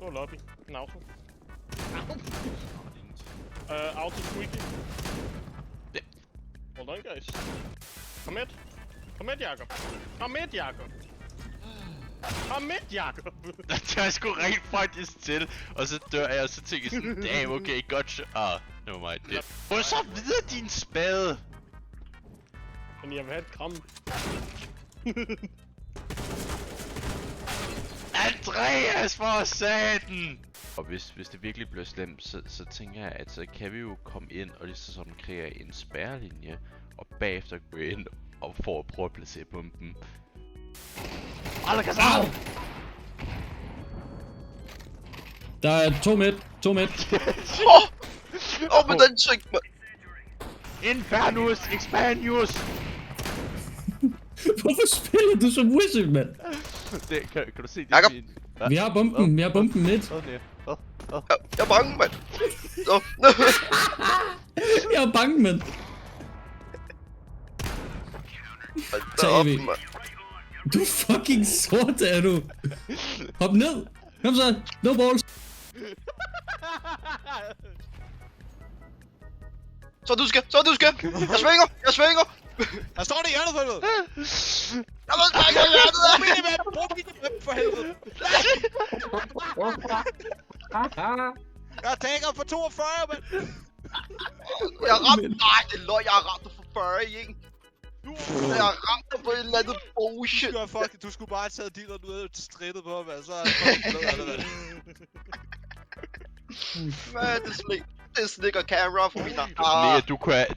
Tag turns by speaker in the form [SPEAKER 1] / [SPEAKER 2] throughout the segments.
[SPEAKER 1] Gå lobby. En auto. Auto squeaky. Hold on, guys. Kom med. Kom med, Jacob. Kom med, Jacob. Kom med, Jacob.
[SPEAKER 2] Der tager sgu rent faktisk til, og så dør jeg, og så tænker jeg sådan, damn, okay, godt. Never mind. Få så videre, din spade.
[SPEAKER 1] Men jeg vil have et kram.
[SPEAKER 2] Andreas, for satan! Og hvis det virkelig bliver slemt, så tænker jeg, at så kan vi jo komme ind og lige sådan kreere en spærrelinje, og bagefter gå ind og prøve at placere bomben.
[SPEAKER 3] Au! Der er 2 midt. 2 midt.
[SPEAKER 4] Men den tyk, man.
[SPEAKER 2] Infernus Expanius!
[SPEAKER 3] Hvorfor spiller du som wizard, mand?
[SPEAKER 2] Det, kan du se det?
[SPEAKER 4] Jakob.
[SPEAKER 3] Vi har bomben. Vi har bomben midt.
[SPEAKER 4] Jeg er bange, mand.
[SPEAKER 3] Jeg er bange, mand. Tag
[SPEAKER 4] op,
[SPEAKER 3] AV.
[SPEAKER 4] mand.
[SPEAKER 3] Du er fucking sort, er du. Hop ned. Kom så. No balls.
[SPEAKER 4] Så du skal. Jeg svinger.
[SPEAKER 5] Der står det i hjørnet for helvede!
[SPEAKER 4] Jeg ved ikke, hvad hjertet er.
[SPEAKER 5] Brug minimap for helvede! Jeg tager for 42, mand!
[SPEAKER 4] Jeg har ramt. Nej, det er løg. Jeg har ramt dig for 40 i en. Jeg har ramt dig på et eller andet bullshit.
[SPEAKER 5] Du skulle bare have taget dealeren ud og strittet på, mand. Så er det fucking blød af det, mand.
[SPEAKER 4] Hvad det slik? Det slikker camera for min
[SPEAKER 2] Nea,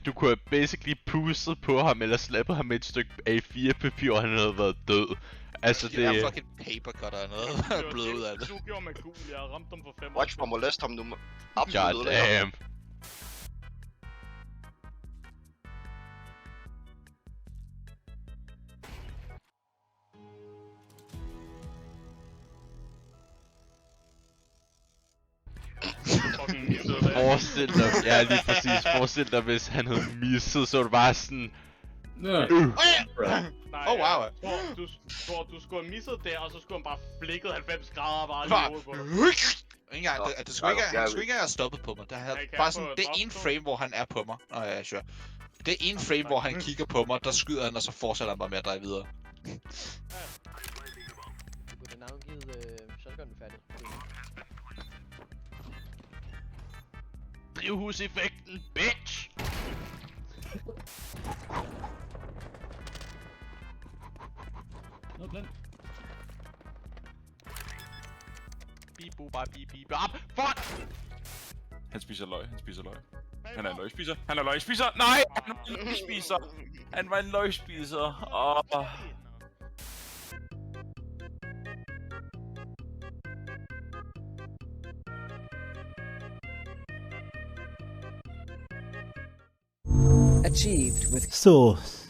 [SPEAKER 2] du kunne have basically pustet på ham, eller slappet ham med et stykke A4-papir, og han havde været død. Altså det...
[SPEAKER 5] Jeg er fucking papercutter eller noget. Blød ud af det.
[SPEAKER 1] Du gjorde med gul, jeg har ramt dem for 5 år.
[SPEAKER 4] Watch mig molest ham nu. Absolut
[SPEAKER 2] God
[SPEAKER 4] ødelægger.
[SPEAKER 2] damn.
[SPEAKER 1] Fucking misset det.
[SPEAKER 2] Forestil dig, ja lige præcis, forestil dig hvis han havde misset, så var det bare sådan...
[SPEAKER 1] Nej,
[SPEAKER 5] Oh, wow.
[SPEAKER 1] Du skulle have misset der, og så skulle han bare flikket 90 grader bare
[SPEAKER 5] Bare-
[SPEAKER 1] i hovedet på dig.
[SPEAKER 5] Ikke engang, det skulle ikke engang have stoppet på mig. Der havde bare sådan, det er en frame, hvor han er på mig. Nå ja, sure. Det er en frame, hvor han kigger på mig, der skyder han, og så fortsætter han bare med at dreje videre.
[SPEAKER 6] Du kunne navngivet shotgunnen færdig.
[SPEAKER 2] Drivhuseffekten, bitch!
[SPEAKER 3] Nå, blandt.
[SPEAKER 2] Bibo bare bip op. Fuck!
[SPEAKER 7] Han spiser løg. Han er en løgspiser. Nej! Han var en løgspiser! Han var en løgspiser.
[SPEAKER 8] Achieved with
[SPEAKER 9] Source.